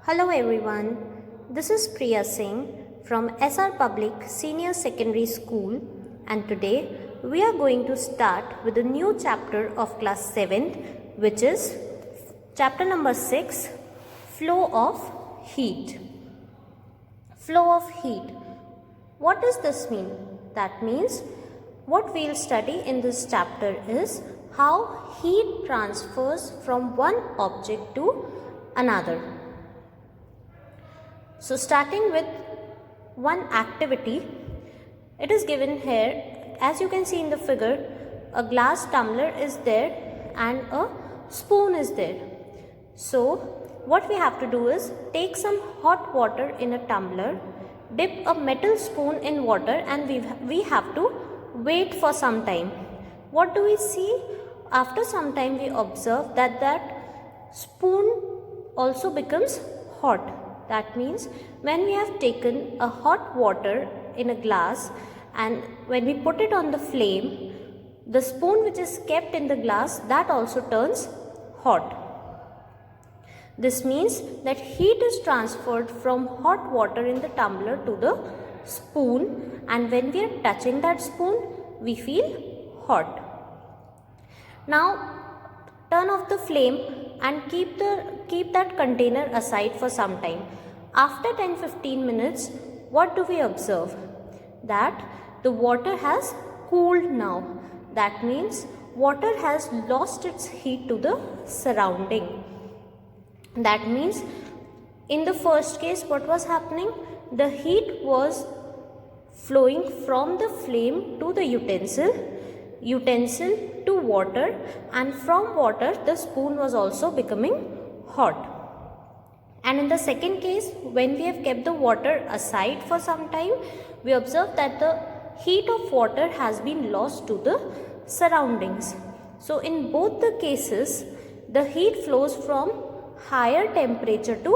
Hello everyone, this is Priya Singh from SR Public Senior Secondary School, and today we are going to start with a new chapter of class 7th, which is chapter number 6, Flow of Heat. Flow of heat. What does this mean? That means what we'll study in this chapter is how heat transfers from one object to another. So starting with one activity, it is given here. As you can see in the figure, a glass tumbler is there and a spoon is there. So what we have to do is take some hot water in a tumbler, dip a metal spoon in water, and we have to wait for some time. What do we see? After some time we observe that spoon also becomes hot. That means when we have taken a hot water in a glass and when we put it on the flame, the spoon which is kept in the glass, that also turns hot. This means that heat is transferred from hot water in the tumbler to the spoon, and when we are touching that spoon, we feel hot. Now turn off the flame and keep that container aside for some time. After 10-15 minutes, what do we observe? That the water has cooled now. That means water has lost its heat to the surrounding. That means in the first case, what was happening? The heat was flowing from the flame to the utensil to water, and from water the spoon was also becoming hot. And in the second case, when we have kept the water aside for some time, we observe that the heat of water has been lost to the surroundings. So in both the cases, the heat flows from higher temperature to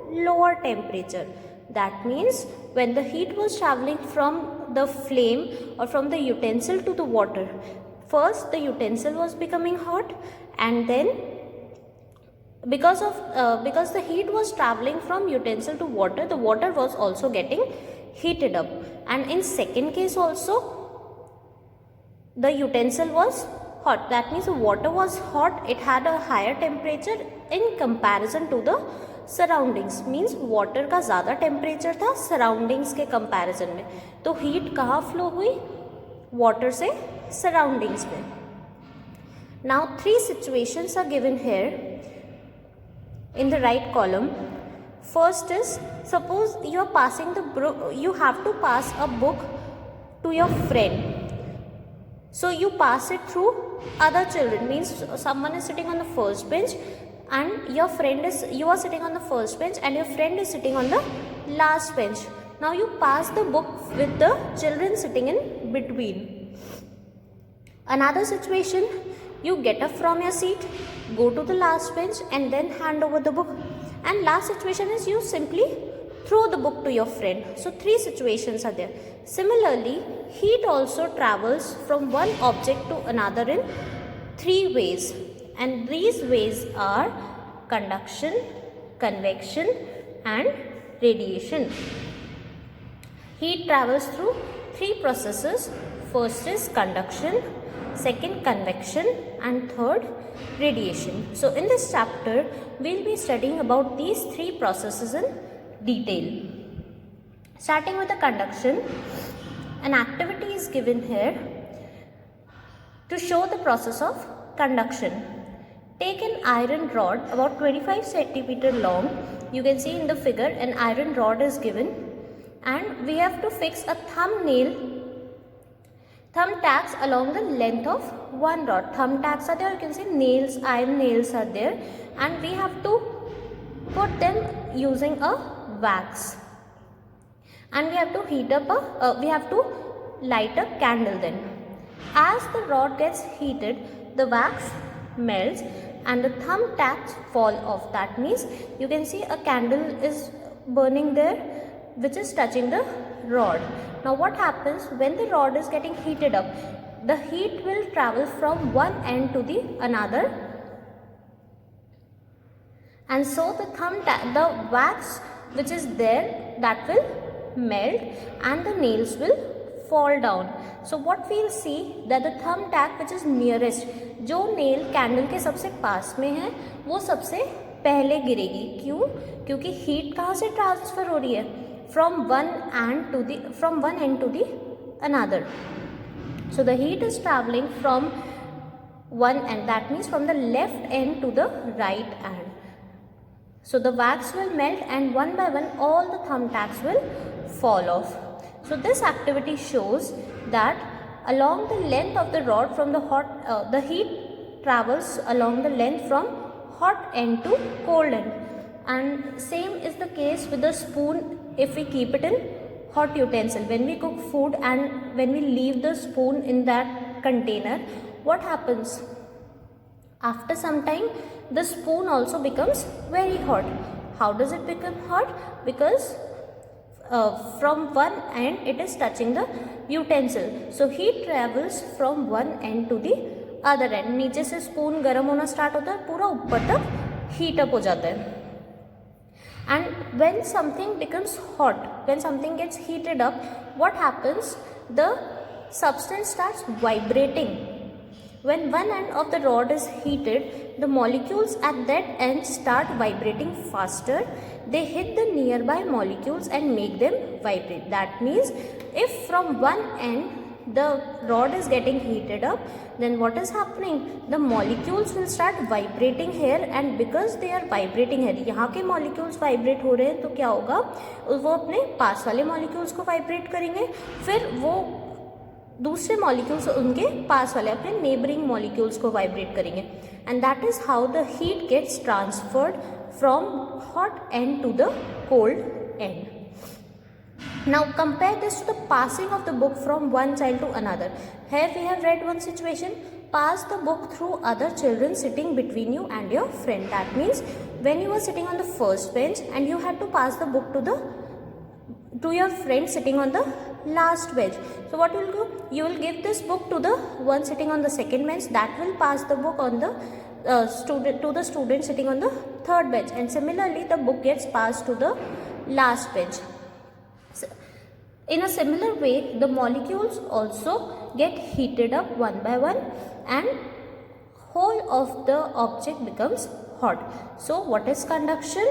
lower temperature. That means when the heat was traveling from the flame or from the utensil to the water, first the utensil was becoming hot, and then because the heat was traveling from utensil to water, the water was also getting heated up. And in second case also, the utensil was hot. That means the water was hot, it had a higher temperature in comparison to the surroundings. Means water का ज़्यादा temperature था surroundings के comparison में. तो heat कहाँ flow हुई? Water से surroundings में. Now three situations are given here in the right column. First is, suppose you are passing you have to pass a book to your friend. So you pass it through other children. Means someone is sitting on the first bench and you are sitting on the first bench and your friend is sitting on the last bench. Now you pass the book with the children sitting in between. Another situation, you get up from your seat, go to the last bench and then hand over the book. And last situation is you simply throw the book to your friend. So three situations are there. Similarly, heat also travels from one object to another in three ways. And these ways are conduction, convection and radiation. Heat travels through three processes. First is conduction, second convection and third radiation. So in this chapter we will be studying about these three processes in detail. Starting with the conduction, an activity is given here to show the process of conduction. Take an iron rod about 25 cm long. You can see in the figure an iron rod is given, and we have to fix a thumb tacks along the length of one rod. Thumb tacks are there, you can see nails, iron nails are there, and we have to put them using a wax. And we have to we have to light a candle then. As the rod gets heated, the wax melts and the thumb tacks fall off. That means you can see a candle is burning there which is touching the rod. Now what happens when the rod is getting heated up? The heat will travel from one end to the another and so the wax which is there, that will melt and the nails will fall down. So what we'll see that the thumbtack which is nearest, जो nail candle के सबसे पास में है वो सबसे पहले गिरेगी. क्यों? क्योंकि heat कहाँ से transfer हो रही है? From one end to the another. So the heat is traveling from one end, that means from the left end to the right end. So the wax will melt and one by one all the thumbtacks will fall off. So this activity shows that along the length of the rod from the heat travels along the length from hot end to cold end. And same is the case with the spoon if we keep it in hot utensil. When we cook food and when we leave the spoon in that container, what happens? After some time, the spoon also becomes very hot. How does it become hot? Because from one end it is touching the utensil. So heat travels from one end to the other end. नीचे से spoon गर्म होना start होता है, पूरा ऊपर तक heat up हो जाता है. And when something becomes hot, when something gets heated up, what happens? The substance starts vibrating. When one end of the rod is heated, the molecules at that end start vibrating faster. They hit the nearby molecules and make them vibrate. That means if from one end the rod is getting heated up, then what is happening? The molecules will start vibrating here, and because they are vibrating here, यहाँ के molecules vibrate हो रहे हैं, तो क्या होगा? वो अपने पास वाले molecules को vibrate करेंगे, फिर वो दूसरे molecules उनके पास वाले अपने neighboring molecules को vibrate करेंगे, and that is how the heat gets transferred from hot end to the cold end. Now compare this to the passing of the book from one child to another. Here we have read one situation. Pass the book through other children sitting between you and your friend. That means when you were sitting on the first bench and you had to pass the book to your friend sitting on the last bench. So what you will do? You will give this book to the one sitting on the second bench. That will pass the book on the student sitting on the third bench, and similarly the book gets passed to the last bench. So, in a similar way, the molecules also get heated up one by one and whole of the object becomes hot. So what is conduction?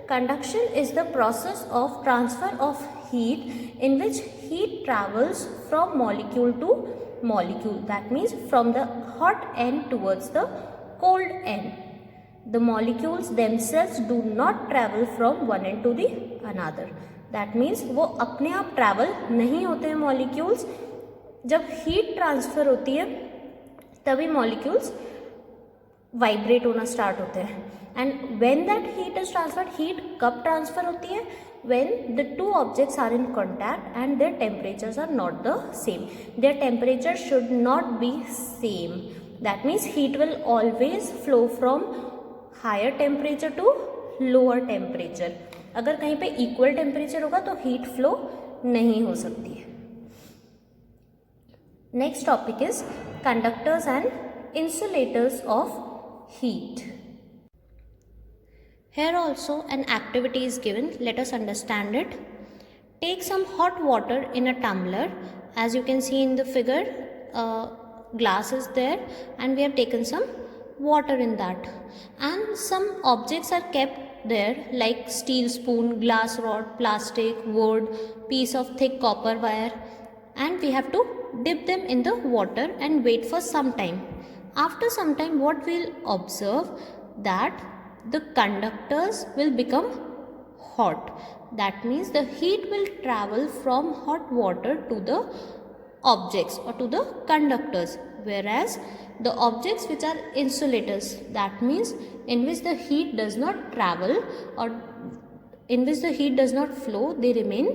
Conduction is the process of transfer of heat in which heat travels from molecule to molecule. That means from the hot end towards the cold end. The molecules themselves do not travel from one end to the another. That means वो अपने आप travel नहीं होते हैं molecules. जब heat transfer होती है तभी मॉलिक्यूल्स वाइब्रेट होना स्टार्ट होते हैं. And when that heat is transferred, heat कब ट्रांसफ़र होती है? when the two objects are in contact and their temperatures are not the same. Their temperature should not be same. That means heat will always flow from higher temperature to lower temperature. अगर कहीं पे equal temperature होगा तो heat flow नहीं हो सकती है. Next topic is conductors and insulators of heat. Here also an activity is given. Let us understand it. Take some hot water in a tumbler. As you can see in the figure, glass is there and we have taken some water in that, and some objects are kept there like steel spoon, glass rod, plastic, wood, piece of thick copper wire, and we have to dip them in the water and wait for some time. After some time, what we'll observe that the conductors will become hot. That means the heat will travel from hot water to the objects or to the conductors, whereas the objects which are insulators, that means in which the heat does not travel or in which the heat does not flow, they remain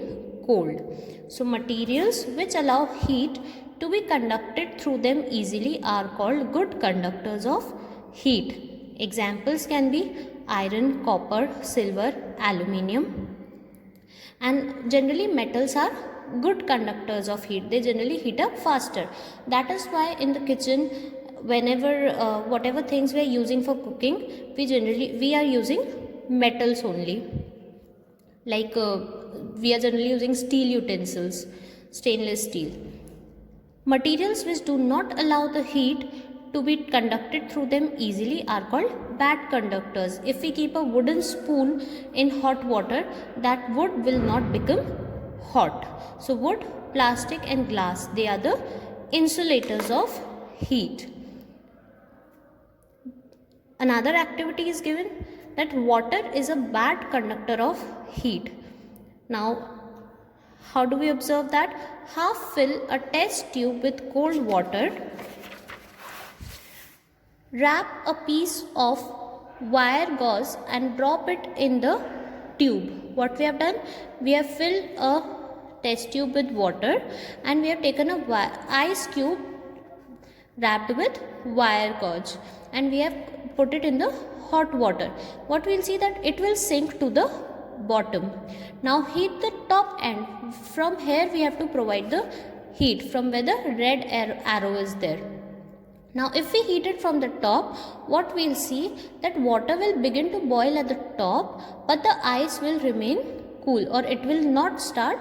cold. So materials which allow heat to be conducted through them easily are called good conductors of heat. Examples can be iron, copper, silver, aluminium, and generally metals are good conductors of heat. They generally heat up faster. That is why in the kitchen, whenever whatever things we are using for cooking, we are using metals only, like we are generally using steel utensils, stainless steel. Materials which do not allow the heat to be conducted through them easily are called bad conductors. If we keep a wooden spoon in hot water, that wood will not become hot. So wood, plastic and glass, they are the insulators of heat. Another activity is given that water is a bad conductor of heat. Now, how do we observe that? Half fill a test tube with cold water. Wrap a piece of wire gauze and drop it in the tube. What we have done? We have filled a test tube with water and we have taken a ice cube wrapped with wire gauze and we have put it in the hot water. What we will see that it will sink to the bottom. Now heat the top end. From here we have to provide the heat from where the red arrow is there. Now if we heat it from the top, what we will see that water will begin to boil at the top, but the ice will remain cool or it will not start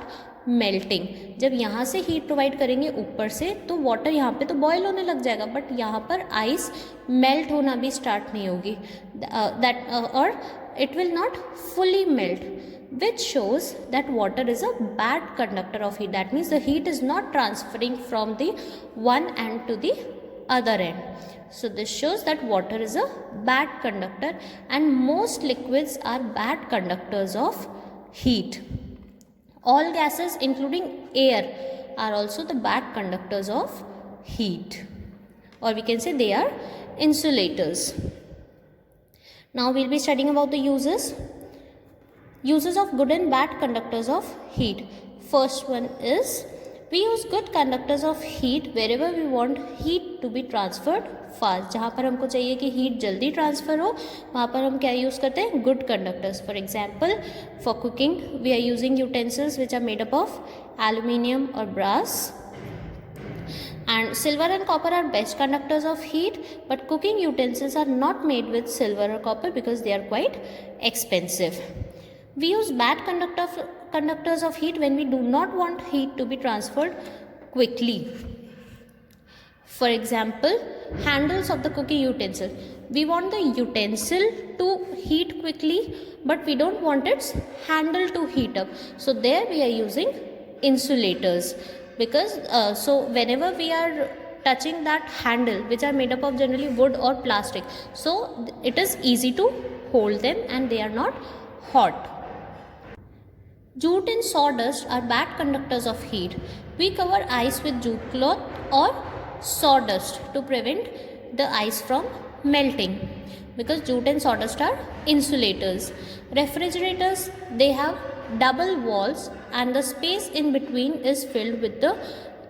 melting. जब यहाँ से heat provide करेंगे ऊपर से तो water यहाँ पे तो बॉयल होने लग जाएगा, बट यहाँ पर आइस मेल्ट होना भी स्टार्ट नहीं होगी, दैट और it will not fully melt, which shows that water is a bad conductor of heat. That means the heat is not transferring from the one end to the other end. So this shows that water is a bad conductor and most liquids are bad conductors of heat. All gases including air are also the bad conductors of heat, or we can say they are insulators. Now we will be studying about the uses of good and bad conductors of heat. First one is we use good conductors of heat wherever we want heat to be transferred fast. जहाँ पर हमको चाहिए कि heat जल्दी transfer हो, वहाँ पर हम क्या use करते हैं? Good conductors. For example, for cooking we are using utensils which are made up of aluminium or brass. And silver and copper are best conductors of heat, but cooking utensils are not made with silver or copper because they are quite expensive. We use bad conductors of heat when we do not want heat to be transferred quickly. For example, handles of the cooking utensil. We want the utensil to heat quickly, but we don't want its handle to heat up. So there we are using insulators. Because so whenever we are touching that handle, which are made up of generally wood or plastic, so it is easy to hold them and they are not hot. Jute and sawdust are bad conductors of heat. We cover ice with jute cloth or sawdust to prevent the ice from melting, because jute and sawdust are insulators. Refrigerators, they have double walls and the space in between is filled with the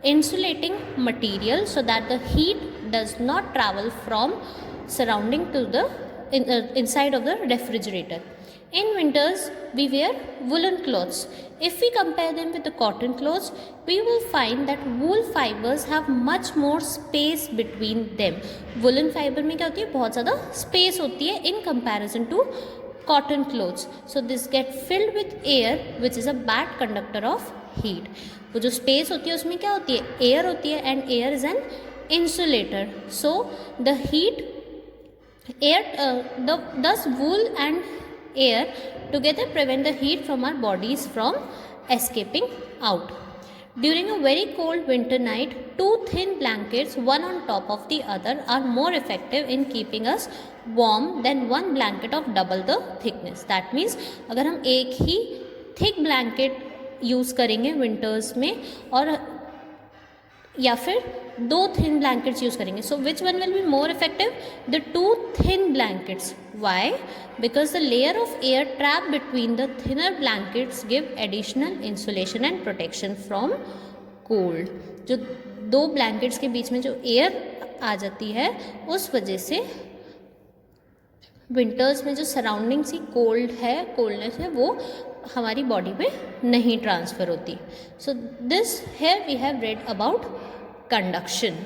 insulating material so that the heat does not travel from surrounding to the inside of the refrigerator. In winters we wear woolen clothes. If we compare them with the cotton clothes, we will find that wool fibers have much more space between them. Woolen fiber में क्या होती है? बहुत ज़्यादा space होती है in comparison to cotton clothes. So this get filled with air, which is a bad conductor of heat. वो जो space होती है उसमें क्या होती है? Air होती है and air is an insulator. So the heat, thus wool and air together prevent the heat from our bodies from escaping out. During a very cold winter night, two thin blankets, one on top of the other, are more effective in keeping us warm than one blanket of double the thickness. That means अगर हम एक ही thick blanket use करेंगे winters में और या फिर दो thin blankets use करेंगे, so which one will be more effective? The two thin blankets. Why? Because the layer of air trapped between the thinner blankets give additional insulation and protection from cold. जो दो blankets के बीच में जो air आ जाती है उस वजह से विंटर्स में जो सराउंडिंग सी कोल्ड है, कोल्डनेस है, वो हमारी बॉडी में नहीं ट्रांसफ़र होती. So this here we have read about conduction.